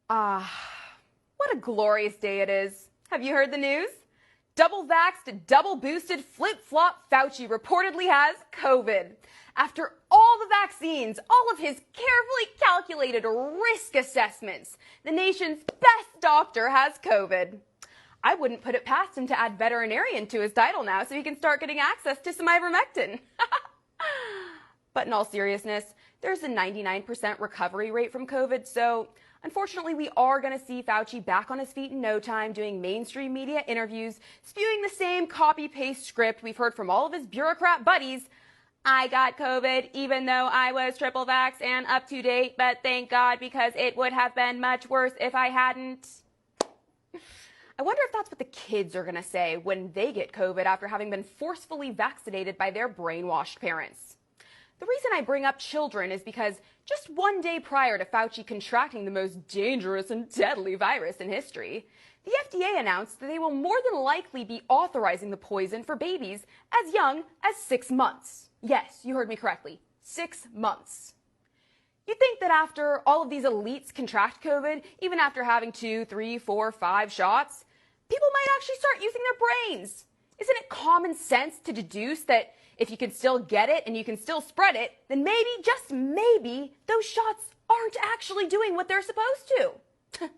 What a glorious day it is. Have you heard the news? Double-vaxxed, double-boosted, flip-flop Fauci reportedly has COVID. After all the vaccines, all of his carefully calculated risk assessments, the nation's best doctor has COVID. I wouldn't put it past him to add veterinarian to his title now so he can start getting access to some ivermectin. But in all seriousness, there's a 99% recovery rate from COVID, so unfortunately we are going to see Fauci back on his feet in no time, doing mainstream media interviews, spewing the same copy-paste script we've heard from all of his bureaucrat buddies. I got COVID even though I was triple vax and up to date, but thank God because it would have been much worse if I hadn't. I wonder if that's what the kids are going to say when they get COVID after having been forcefully vaccinated by their brainwashed parents. The reason I bring up children is because just one day prior to Fauci contracting the most dangerous and deadly virus in history, the FDA announced that they will more than likely be authorizing the poison for babies as young as 6 months. Yes, you heard me correctly. 6 months. You'd think that after all of these elites contract COVID, even after having 2, 3, 4, 5 shots, people might actually start using their brains. Isn't it common sense to deduce that if you can still get it and you can still spread it, then maybe, just maybe, those shots aren't actually doing what they're supposed to?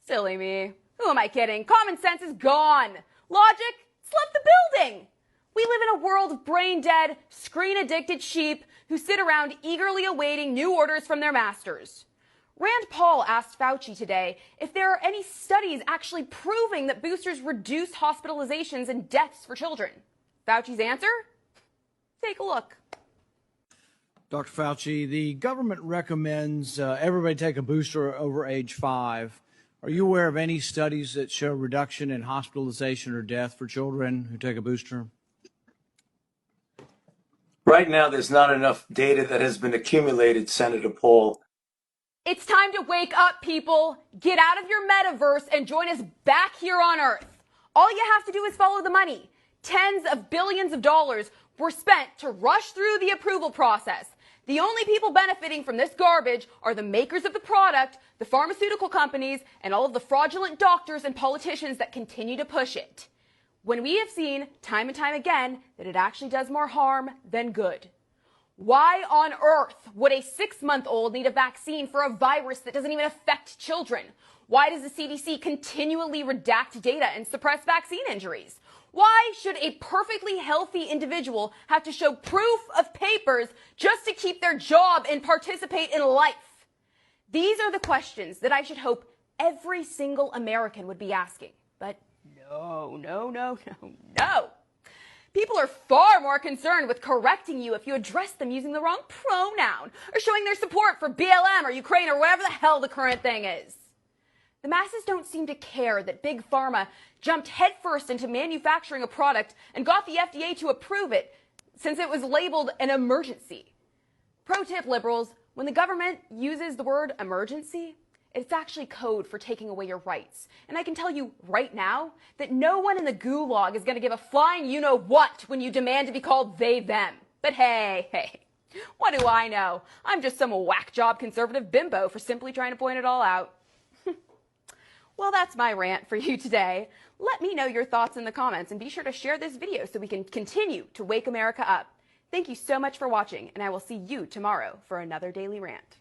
Silly me. Who am I kidding? Common sense is gone. Logic, it's left the building. We live in a world of brain-dead, screen-addicted sheep who sit around eagerly awaiting new orders from their masters. Rand Paul asked Fauci today if there are any studies actually proving that boosters reduce hospitalizations and deaths for children. Fauci's answer? Take a look. Dr. Fauci, the government recommends everybody take a booster over age 5. Are you aware of any studies that show reduction in hospitalization or death for children who take a booster? Right now, there's not enough data that has been accumulated, Senator Paul. It's time to wake up, people. Get out of your metaverse and join us back here on Earth. All you have to do is follow the money. Tens of billions of dollars were spent to rush through the approval process. The only people benefiting from this garbage are the makers of the product, the pharmaceutical companies, and all of the fraudulent doctors and politicians that continue to push it. When we have seen time and time again that it actually does more harm than good. Why on earth would a 6-month-old need a vaccine for a virus that doesn't even affect children? Why does the CDC continually redact data and suppress vaccine injuries? Why should a perfectly healthy individual have to show proof of papers just to keep their job and participate in life? These are the questions that I should hope every single American would be asking. But no. People are far more concerned with correcting you if you address them using the wrong pronoun or showing their support for BLM or Ukraine or whatever the hell the current thing is. The masses don't seem to care that Big Pharma jumped headfirst into manufacturing a product and got the FDA to approve it since it was labeled an emergency. Pro tip, liberals, when the government uses the word emergency, it's actually code for taking away your rights. And I can tell you right now that no one in the gulag is going to give a flying you-know-what when you demand to be called they, them. But hey, what do I know? I'm just some whack job conservative bimbo for simply trying to point it all out. Well, that's my rant for you today. Let me know your thoughts in the comments and be sure to share this video so we can continue to wake America up. Thank you so much for watching, and I will see you tomorrow for another Daily Rant.